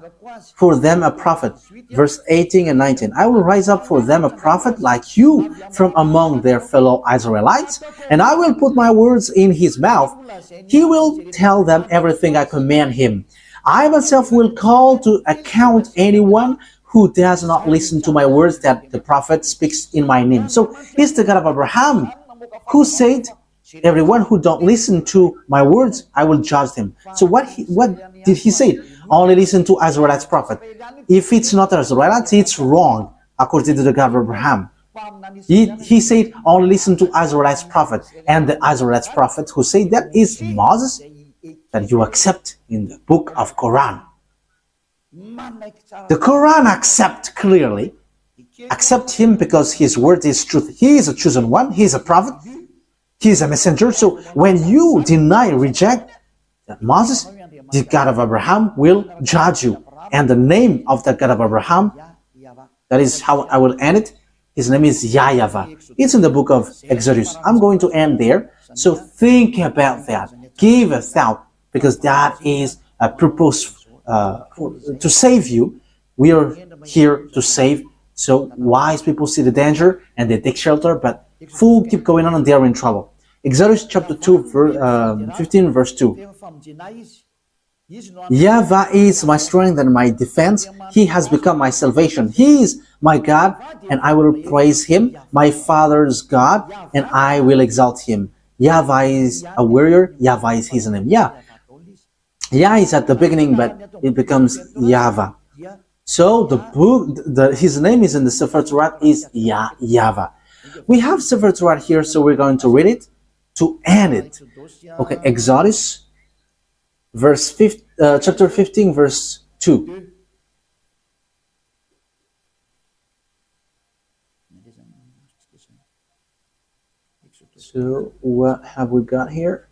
for them a prophet. Verse 18 and 19. I will rise up for them a prophet like you from among their fellow Israelites, and I will put my words in his mouth. He will tell them everything I command him. I myself will call to account anyone who does not listen to my words that the prophet speaks in my name. So it's the God of Abraham who said, everyone who don't listen to my words, I will judge them. So what did he say? Only listen to Israelites prophet. If it's not Israelites, it's wrong, according to the God of Abraham. He said, only listen to Israelites prophet. And the Israelites prophet who said that is Moses, that you accept in the book of Quran. The Quran accept him because his word is truth. He is a chosen one, he is a prophet, he is a messenger. So when you deny, reject that Moses, the God of Abraham will judge you. And the name of the God of Abraham, that is how I will end it, his name is YAHVAH. It's in the book of Exodus. I'm going to end there. So think about that. Give a thought, because that is a purpose to save you. We are here to save. So wise people see the danger and they take shelter, but fools keep going on and they are in trouble. Exodus chapter 2, 15 verse 2. YAHVAH is my strength and my defense. He has become my salvation. He is my God, and I will praise him, my father's God, and I will exalt him. YAHVAH is a warrior. YAHVAH is his name. Yah is at the beginning, but it becomes YAHVAH. So the book, his name is in the Sefer Torah is YAHVAH. We have Sefer Torah here, so we're going to read it to end it. Okay, Exodus, chapter 15, verse 2. So what have we got here?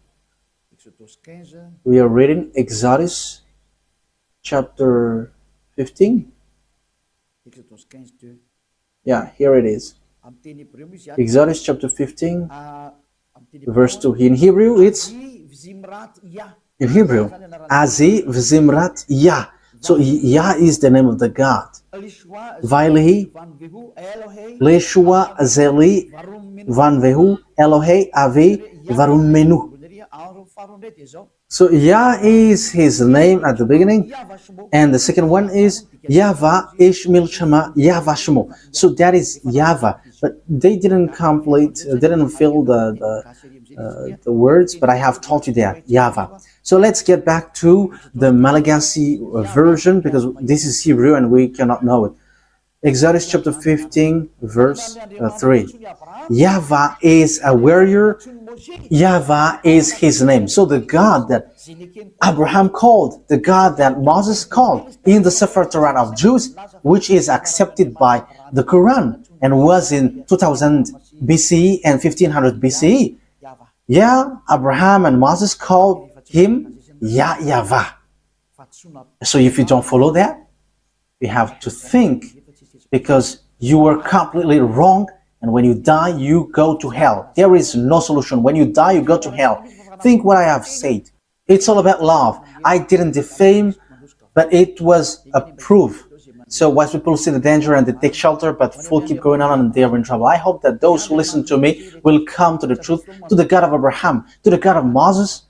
We are reading Exodus chapter 15. Yeah, here it is. Exodus chapter 15, verse 2. In Hebrew, it's Azi Vzimrat Yah. So Yah is the name of the God. Vailehi, Leshua Zeli, Vanvehu, Elohe, Avi, Varumenu. So Yah is his name at the beginning, and the second one is YAHVAH Ishmil Shema YAHVAH Shemo. So that is YAHVAH, but they didn't fill the words, but I have told you that YAHVAH. So let's get back to the Malagasy version, because this is Hebrew and we cannot know it. Exodus chapter 15, verse 3. YAHVAH is a warrior. YAHVAH is his name. So the God that Abraham called, the God that Moses called in the Sefer Torah of Jews, which is accepted by the Quran and was in 2000 BCE and 1500 BCE. Yeah, Abraham and Moses called him YAHVAH. So if you don't follow that, you have to think, because you were completely wrong, and when you die, you go to hell. There is no solution. When you die, you go to hell. Think what I have said. It's all about love. I didn't defame, but it was a proof. So wise people see the danger and they take shelter, but fools keep going on and they are in trouble. I hope that those who listen to me will come to the truth, to the God of Abraham, to the God of Moses,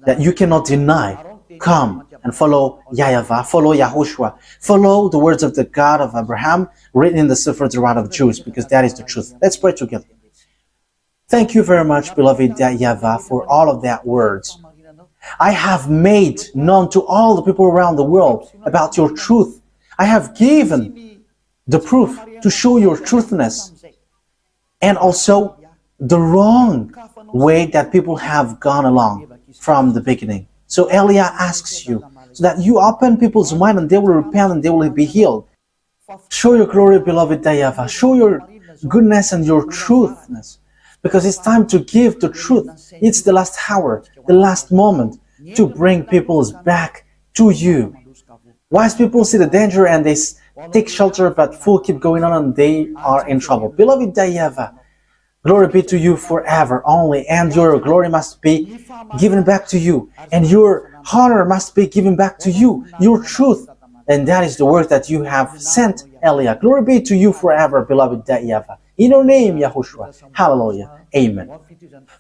that you cannot deny. Come and follow YAHVAH, follow YAHOSHUAH, follow the words of the God of Abraham written in the Sefer Torah of Jews, because that is the truth. Let's pray together. Thank you very much, beloved YAHVAH, for all of that words. I have made known to all the people around the world about your truth. I have given the proof to show your truthness, and also the wrong way that people have gone along from the beginning. So Elia asks you, so that you open people's mind and they will repent and they will be healed. Show your glory, beloved YAHVAH. Show your goodness and your truthness. because it's time to give the truth. It's the last hour, the last moment to bring people back to you. Wise people see the danger and they take shelter, but fools keep going on and they are in trouble. Beloved YAHVAH, glory be to you forever only, and your glory must be given back to you, and your honor must be given back to you, your truth. And that is the word that you have sent, Elia. Glory be to you forever, beloved YAHVAH. In your name, YAHOSHUAH. Hallelujah. Amen.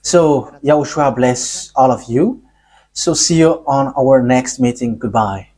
So, YAHOSHUAH bless all of you. So see you on our next meeting. Goodbye.